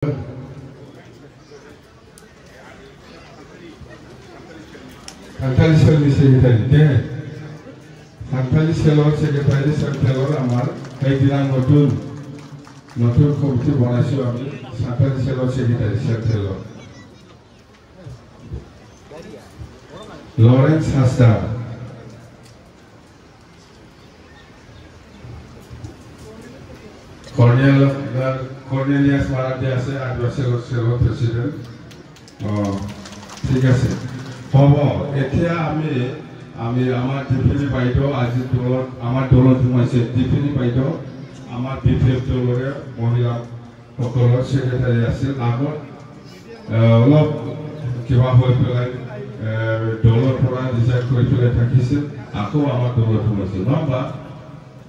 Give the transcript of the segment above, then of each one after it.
Santali Selvi Secretary de Santali Selor Secretary Santalor আমার এই দিন নতুন কমিটি বানাইছো আমি Santali Selor Secretary Santalor Lawrence Hasta Cornelius Maradi আছে আদিবাসী সেলর প্রেসিডেন্ট ঠিক আছে হব এতিয়া আমি আমার ডিপিনি বাইদেউ আজি দলত আমার দলত সোমাইছে ডিপিনি বাইদেউ আমার বিপিএফ দলৰে মহিলা সকলৰ সেক্ৰেটাৰী আছিল আগত অলপ কিবা হৈ পেলাই দলৰ পৰা ডিজাইন কৰি পেলাই থাকিছিল আকৌ আমাৰ দলত সোমাইছে নহবা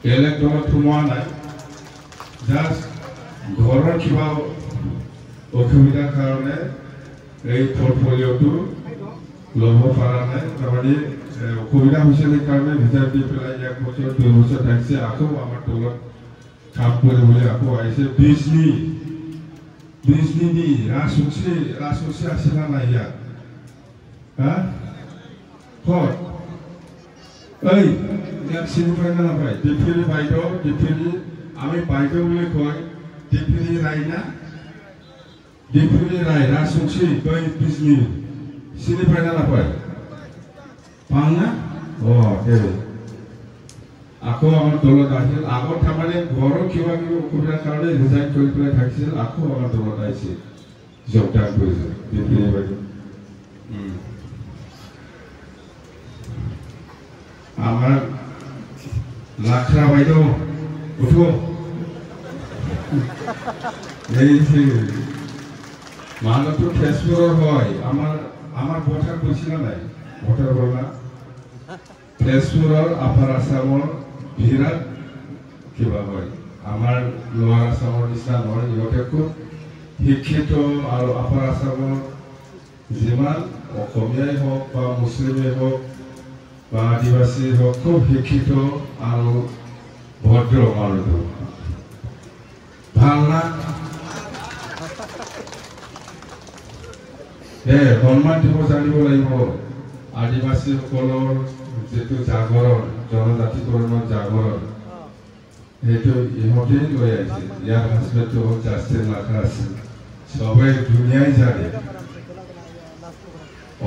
বেলেগ দলত সোমোৱা নাই জাষ্ট ঘৰৰ কিবা অসুবিধাৰ কাৰণে এই পোৰ্টফলিঅ'টো ল'ব পৰা নাই তাৰমানে অসুবিধা হৈছিল কাৰণে ভিতৰত দি পেলাই 1 বছৰ 2 বছৰ থাকিছে আকৌ আমাৰ দলত কাম কৰিবলৈ আকৌ আহিছে বিজলি ৰাজবংশী আছিল নাই ইয়াত হা ক'ত এই ইয়াত চিনি পাই না নাপায় ডিপিনি বাইদেউ ডিপিনি আমি বাইদেউ বুলি কয় ডিপিনি ৰায় না ডিপিনি ৰায় ৰাজবংশী তই বিজলি চিনি পাই না নাপায় পাওঁ না আকৌ আমাৰ দলত আহিল আগত তাৰমানে ঘৰৰ কিবা অসুবিধাৰ কাৰণে ৰিজাইন কৰি পেলাই থাকিছিল আকৌ আমাৰ দলত আহিছিল যোগদান কৰিছিল ডিপিনি বাইদেউ আমাৰ লাখৰা বাইদেউ উঠো মানুষটো ফেসবুকৰ হয় আমাৰ ভোটাৰ কৈছিল নাই ভোটাৰ বলা ফেসবুকৰ আপাৰ আসামৰ বিৰাট কিবা হয় আমাৰ লোয়াৰ আসামৰ নিচিনা নহয় ইহঁতে খুব শিক্ষিত আৰ আপাৰ আসামৰ যিমান অসমীয়াই হোক বা মুসলিমেই হোক বা আদিবাসী হোক খুব শিক্ষিত আর ভদ্র মানুষ ভাল না সন্মান দিব জানিব লাগিব আদিবাসী সকলৰ যেটো জাগৰণ জনজাতিকৰণৰ জাগৰণ সেইটো ইহঁতেই লৈ আহিছে ইয়াৰ হাজবেণ্ডটো হ'ল জাষ্টিন লাখা আছিল সবে দুনিয়াই জানে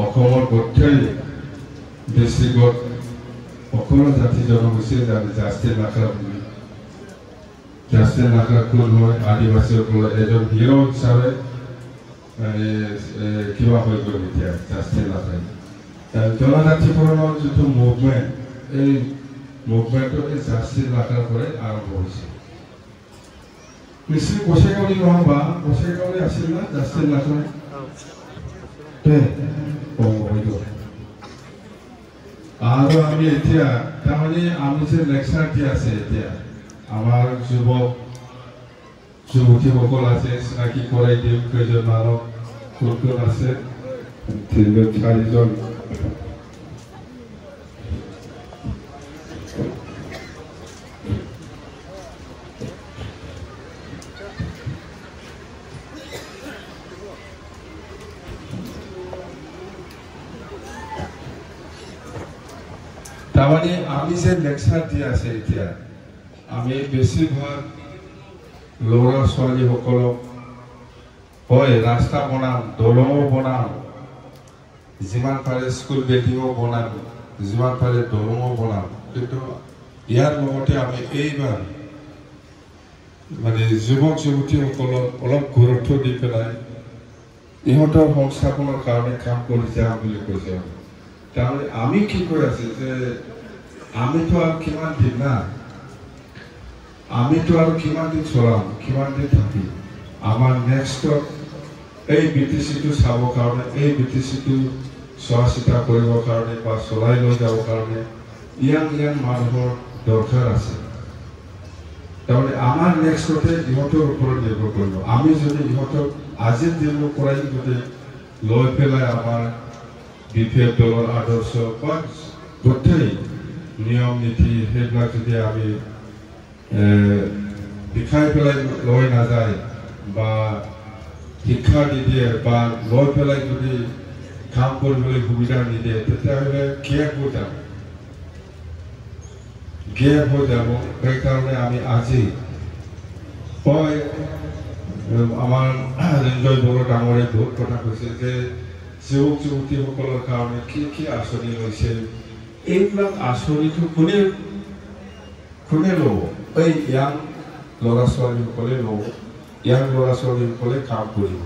অসমৰ গোটেই ডিস্ট্ৰিক্টত সকলো জাতি জনগোষ্ঠী জানে জাষ্টিন লাখা কোন হয় আদিবাসীসকলৰ এজন হিৰো হিচাপে কিবা হৈ গ'ল এতিয়া জাষ্টিন লাখাই জনজাতিকৰণৰ যিটো মুভমেণ্ট এই মুভমেণ্টটো এই জাষ্টিন লাখাৰ পৰাই আৰম্ভ হৈছে নিশ্চয় কচেগাঁৱলী নহ'বা কচেগাঁৱলী আছিল না জাষ্টিন লাখাই হৈ গ'ল আৰু আমি এতিয়া তাৰমানে আমি যে লেকচাৰ দি আছে এতিয়া আমাৰ যুৱতীসকল আছে চিনাকি কৰাই দিম কেইজন মানুহ কোন কোন আছে 3-4জন তাৰমানে আমি যে লেকচাৰ দি আছে এতিয়া আমি বেছিভাগ ল'ৰা ছোৱালীসকলক হয় ৰাস্তা বনাম দলঙো বনাম যিমান পাৰে স্কুল বিল্ডিঙো বনাম যিমান পাৰে দলঙো বনাম কিন্তু ইয়াৰ লগতে আমি এইবাৰ মানে যুৱক যুৱতীসকলক অলপ গুৰুত্ব দি পেলাই ইহঁতৰ সংস্থাপনৰ কাৰণে কাম কৰি যাম বুলি কৈছে তাৰমানে আমি কি কৈ আছো যে আমিতো আৰু কিমান দিন না আমিতো আৰু কিমান দিন চলাম কিমান দিন থাকিম আমাৰ নেক্সটত এই বিটিচিটো চাবৰ কাৰণে এই বিটিচিটো চোৱা চিতা কৰিবৰ কাৰণে বা চলাই লৈ যাবৰ কাৰণে ইয়াং মানুহৰ দৰকাৰ আছে তাৰমানে আমাৰ নেক্সটতে ইহঁতৰ ওপৰত নিৰ্ভৰ কৰিব আমি যদি ইহঁতক আজিৰ দিনটো কৰাই যদি লৈ পেলাই আমাৰ বিপিএফ দলৰ আদৰ্শ বা গোটেই নিয়ম নীতি সেইবিলাক যদি আমি দেখাই পেলাই লৈ নাযায় বা শিক্ষা নিদিয়ে বা লৈ পেলাই যদি কাম কৰিবলৈ সুবিধা নিদিয়ে তেতিয়াহ'লে গেপ হৈ যাব সেইকাৰণে আমি আজি হয় আমাৰ ৰেঞ্জয় বড়ো ডাঙৰে বহুত কথা কৈছে যে যুৱক যুৱতীসকলৰ কাৰণে কি আঁচনি লৈছে এইবিলাক আঁচনিটো কোনে ল'ব এই ইয়াং ল'ৰা ছোৱালীসকলে ল'ব ইয়াং ল'ৰা ছোৱালীসকলে কাম কৰিব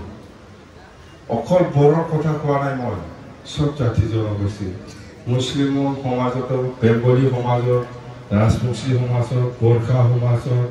অকল বড়োৰ কথা কোৱা নাই মই চব জাতি জনগোষ্ঠী মুছলিমৰ সমাজতো বেংগলী সমাজত ৰাজবংশী সমাজত গোৰ্খা সমাজত